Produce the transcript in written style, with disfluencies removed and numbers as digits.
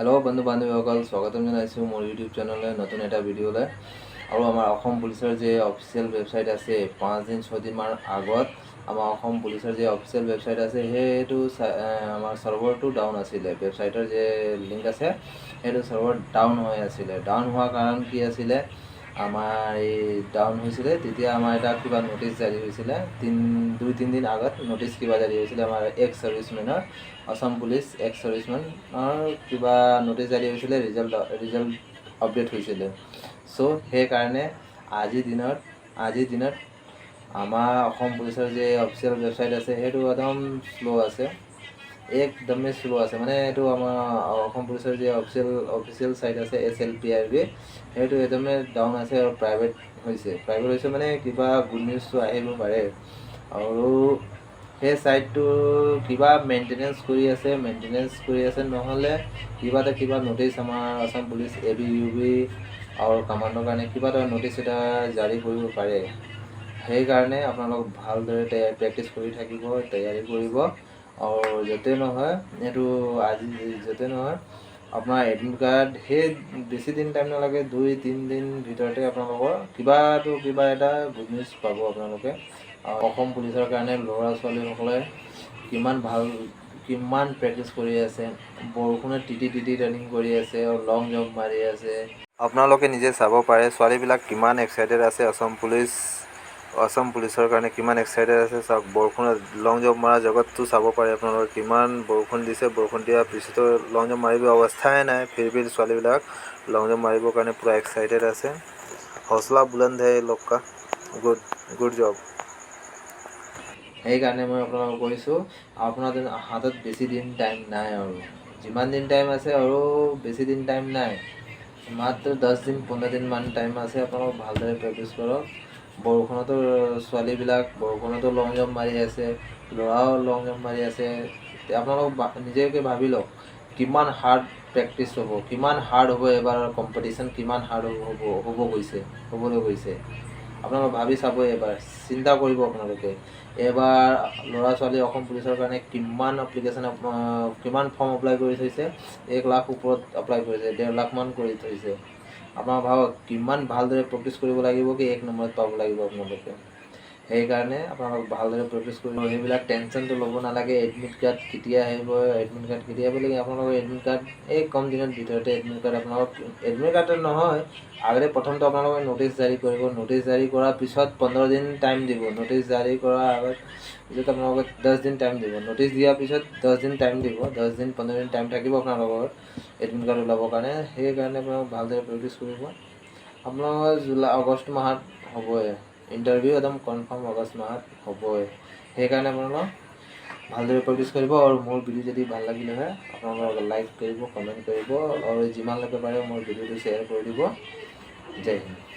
Hello बंधु बान्धवीসকল स्वागतम जनाइছোঁ মোৰ ইউটিউব চেনেলে নতুন এটা ভিডিঅ'লৈ। আৰু আমাৰ অসম পুলিচৰ যে অফিচিয়েল ৱেবছাইট আছে 5 দিন 6 দিন মান আগত আমাৰ অসম পুলিচৰ যে অফিচিয়েল ৱেবছাইট আছে সেইটো আমাৰ সাৰ্ভাৰটো ডাউন আছিলে। ৱেবছাইটৰ যে লিংক আছে সেইটো সাৰ্ভাৰ ডাউন হৈ আছিলে। ডাউন হোৱাৰ কাৰণ কি আছিলে, আমাৰ এই ডাউন হৈছিলে তেতিয়া আমাৰ এটা কিবা নোটিছ জাৰি হৈছিলে। 2-3 দিন আগত নোটিছ কিবা জাৰি হৈছিলে আমাৰ এক্স সাৰ্ভিসমেনৰ, অসম পুলিচ এক্স সাৰ্ভিসমেনৰ কিবা নোটিছ জাৰি হৈছিলে, ৰিজাল্ট আপডেট হৈছিলে। চ' সেইকাৰণে আজিৰ দিনত আমাৰ অসম পুলিচৰ যে অফিচিয়েল ৱেবছাইট আছে সেইটো একদম শ্ল' আছে, একদমেই শ্ল' আছে। মানে এইটো আমাৰ অসম পুলিচৰ যে অফিচিয়েল চাইট আছে SLPIB সেইটো একদমেই ডাউন আছে আৰু প্ৰাইভেট হৈছে মানে কিবা গুড নিউজটো আহিব পাৰে। আৰু সেই চাইটটো কিবা মেইনটেনেঞ্চ কৰি আছে নহ'লে কিবা নোটিছ আমাৰ আসাম পুলিচ ABUB আৰু কামাণ্ডৰ কাৰণে কিবা এটা নোটিছ এটা জাৰি কৰিব পাৰে। সেইকাৰণে আপোনালোক ভালদৰে প্ৰেক্টিছ কৰি থাকিব, তৈয়াৰী কৰিব। আৰু য'তে নহয় আপোনাৰ এডমিট কাৰ্ড সেই বেছি দিন টাইম নালাগে, 2-3 দিন ভিতৰতে আপোনালোকৰ কিবা এটা গুড নিউজ পাব আপোনালোকে। অসম পুলিচৰ কাৰণে ল'ৰা ছোৱালীসকলে কিমান প্ৰেক্টিছ কৰি আছে, বৰষুণত তিতি ৰানিং কৰি আছে আৰু লং জাম্প মাৰি আছে। আপোনালোকে নিজে চাব পাৰে ছোৱালীবিলাক কিমান এক্সাইটেড আছে, অসম পুলিচৰ কাৰণে কিমান এক্সাইটেড আছে। চাওক, বৰষুণত লং জাম্প মৰা জগতটো চাব পাৰে আপোনালোকে। কিমান বৰষুণ দিছে, বৰষুণ দিয়াৰ পিছতো লং জাম্প মাৰিব অৱস্থাই নাই, ফিৰ ছোৱালীবিলাক লং জাম্প মাৰিবৰ কাৰণে পূৰা এক্সাইটেড আছে। হৌচলা বুলন্দ হে লোক কা, গুড জব। সেইকাৰণে মই আপোনালোকক কৈছোঁ, আপোনাৰ হাতত বেছি দিন টাইম নাই, আৰু যিমান দিন টাইম আছে আৰু বেছি দিন টাইম নাই, মাত্ৰ 10-15 দিন মান টাইম আছে। আপোনালোক ভালদৰে প্ৰেক্টিছ কৰক। বৰষুণতো ছোৱালীবিলাক লং জাম্প মাৰি আছে, ল'ৰাও লং জাম্প মাৰি আছে। আপোনালোক নিজকে ভাবি লওক কিমান হাৰ্ড প্ৰেক্টিছ হ'ব, কিমান হাৰ্ড হ'ব এবাৰ কম্পিটিশ্যন, কিমান হাৰ্ড হ'বলৈ গৈছে। আপোনালোক ভাবি চাব, এবাৰ চিন্তা কৰিব আপোনালোকে। এবাৰ ল'ৰা ছোৱালী অসম পুলিচৰ কাৰণে কিমান ফৰ্ম এপ্লাই কৰি থৈছে, 1 লাখ ওপৰত এপ্লাই কৰিছে, 1.5 লাখ মান কৰি থৈছে। আপোনালোকে ভাবক কিমান ভালদৰে প্ৰেক্টিছ কৰিব লাগিব কি 1 নম্বৰত পাব লাগিব আপোনালোকে। সেইকাৰণে আপোনালোক ভালদৰে প্ৰেক্টিছ কৰিব। সেইবিলাক টেনশ্যনটো ল'ব নালাগে। এডমিট কাৰ্ড কেতিয়া আহিব লাগে, আপোনালোকৰ এডমিট কাৰ্ড এই কম দিনৰ ভিতৰতে এডমিট কাৰ্ড নহয়, আগতে প্ৰথমটো আপোনালোকে নোটিছ জাৰি কৰিব। নোটিছ জাৰি কৰাৰ পিছত 15 দিন টাইম দিব। নোটিছ জাৰি কৰাৰ পিছত আপোনালোকে 10 দিন টাইম দিব। নোটিছ দিয়াৰ পিছত 10 দিন টাইম দিব। 10-15 দিন টাইম থাকিব আপোনালোকৰ এডমিট কাৰ্ড ওলাবৰ কাৰণে। সেইকাৰণে আপোনালোক ভালদৰে প্ৰেক্টিছ কৰিব। আপোনালোকৰ আগষ্ট মাহত হ'বই ইণ্টাৰভিউ, একদম কনফাৰ্ম আগষ্ট মাহত হ'বই। সেইকাৰণে আপোনালোক ভালদৰে প্ৰেক্টিছ কৰিব। আৰু মোৰ ভিডিঅ' যদি ভাল লাগিলে হয় আপোনালোকে লাইক কৰিব, কমেণ্ট কৰিব, আৰু যিমানলৈকে পাৰে মোৰ ভিডিঅ'টো শ্বেয়াৰ কৰি দিব। জয় হিন্দ।